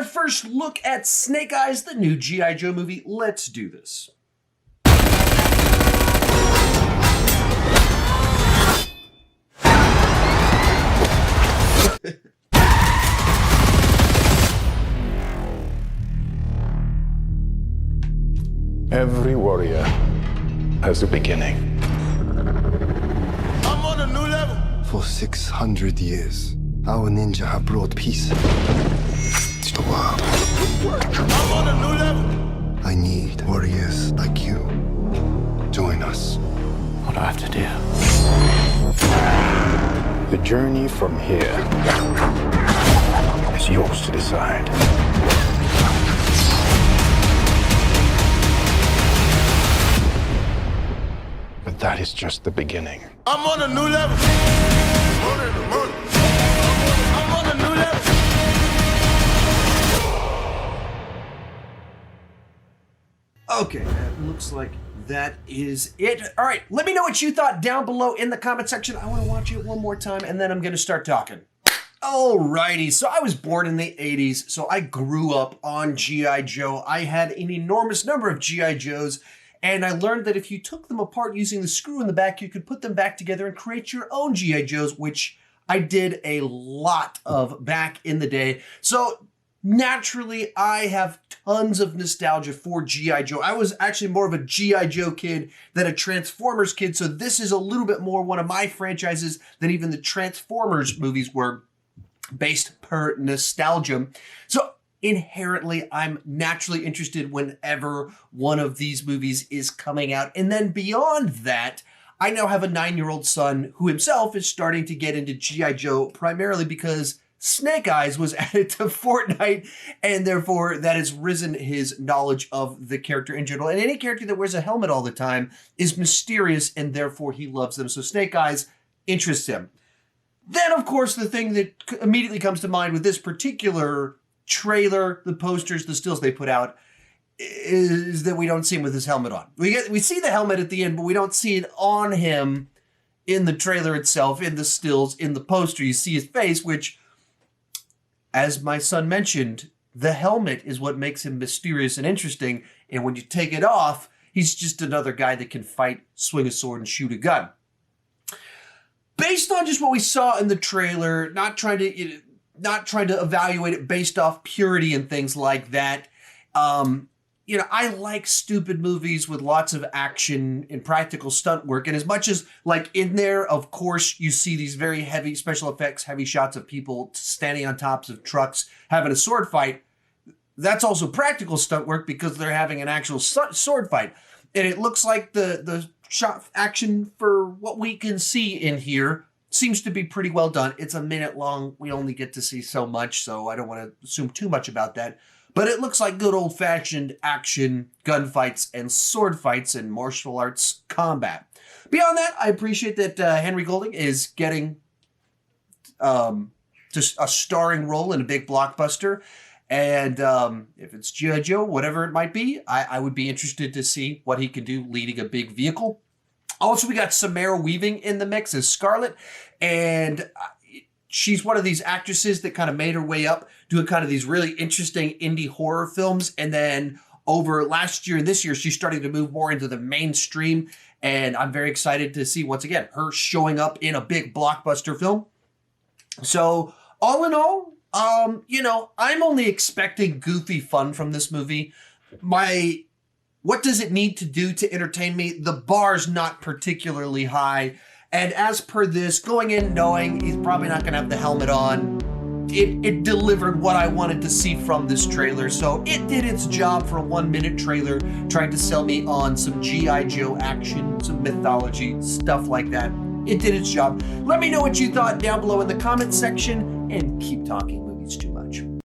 our first look at Snake Eyes, the new G.I. Joe movie. Let's do this. Every warrior has a beginning. I'm on a new level. For 600 years, our ninja have brought peace to the world. I'm on a new level. I need warriors like you. Join us. What do I have to do? The journey from here is yours to decide. But that is just the beginning. I'm on a new level. I'm on a new level. Okay, that looks like that is it. All right, let me know what you thought down below in the comment section. I want to watch it one more time, and then I'm going to start talking. Alrighty, so I was born in the 80s, so I grew up on G.I. Joe. I had an enormous number of G.I. Joes, and I learned that if you took them apart using the screw in the back, you could put them back together and create your own G.I. Joes, which I did a lot of back in the day. So naturally, I have tons of nostalgia for G.I. Joe. I was actually more of a G.I. Joe kid than a Transformers kid, so this is a little bit more one of my franchises than even the Transformers movies were, based per nostalgia. So inherently, I'm naturally interested whenever one of these movies is coming out. And then beyond that, I now have a 9-year-old son who himself is starting to get into G.I. Joe, primarily because Snake Eyes was added to Fortnite, and therefore that has risen his knowledge of the character in general. And any character that wears a helmet all the time is mysterious, and therefore he loves them. So Snake Eyes interests him. Then, of course, the thing that immediately comes to mind with this particular trailer, the posters, the stills they put out, is that we don't see him with his helmet on. We see the helmet at the end, but we don't see it on him in the trailer itself, in the stills, in the poster. You see his face, which, as my son mentioned, the helmet is what makes him mysterious and interesting. And when you take it off, he's just another guy that can fight, swing a sword, and shoot a gun. Based on just what we saw in the trailer, not trying to evaluate it based off purity and things like that. I like stupid movies with lots of action and practical stunt work. And as much as, like, in there, of course, you see these very heavy special effects, heavy shots of people standing on tops of trucks having a sword fight. That's also practical stunt work because they're having an actual sword fight. And it looks like the shot action, for what we can see in here, seems to be pretty well done. It's a minute long. We only get to see so much, so I don't want to assume too much about that. But it looks like good old-fashioned action, gunfights, and sword fights and martial arts combat. Beyond that, I appreciate that Henry Golding is getting just a starring role in a big blockbuster. And if it's G.I. Joe, whatever it might be, I would be interested to see what he can do leading a big vehicle. Also, we got Samara Weaving in the mix as Scarlett, and she's one of these actresses that kind of made her way up doing kind of these really interesting indie horror films, and then over last year and this year, she's starting to move more into the mainstream, and I'm very excited to see, once again, her showing up in a big blockbuster film. So, all in all, I'm only expecting goofy fun from this movie. What does it need to do to entertain me? The bar's not particularly high. And as per this, going in knowing he's probably not going to have the helmet on, it delivered what I wanted to see from this trailer. So it did its job for a 1-minute trailer, trying to sell me on some G.I. Joe action, some mythology, stuff like that. It did its job. Let me know what you thought down below in the comment section, and keep talking.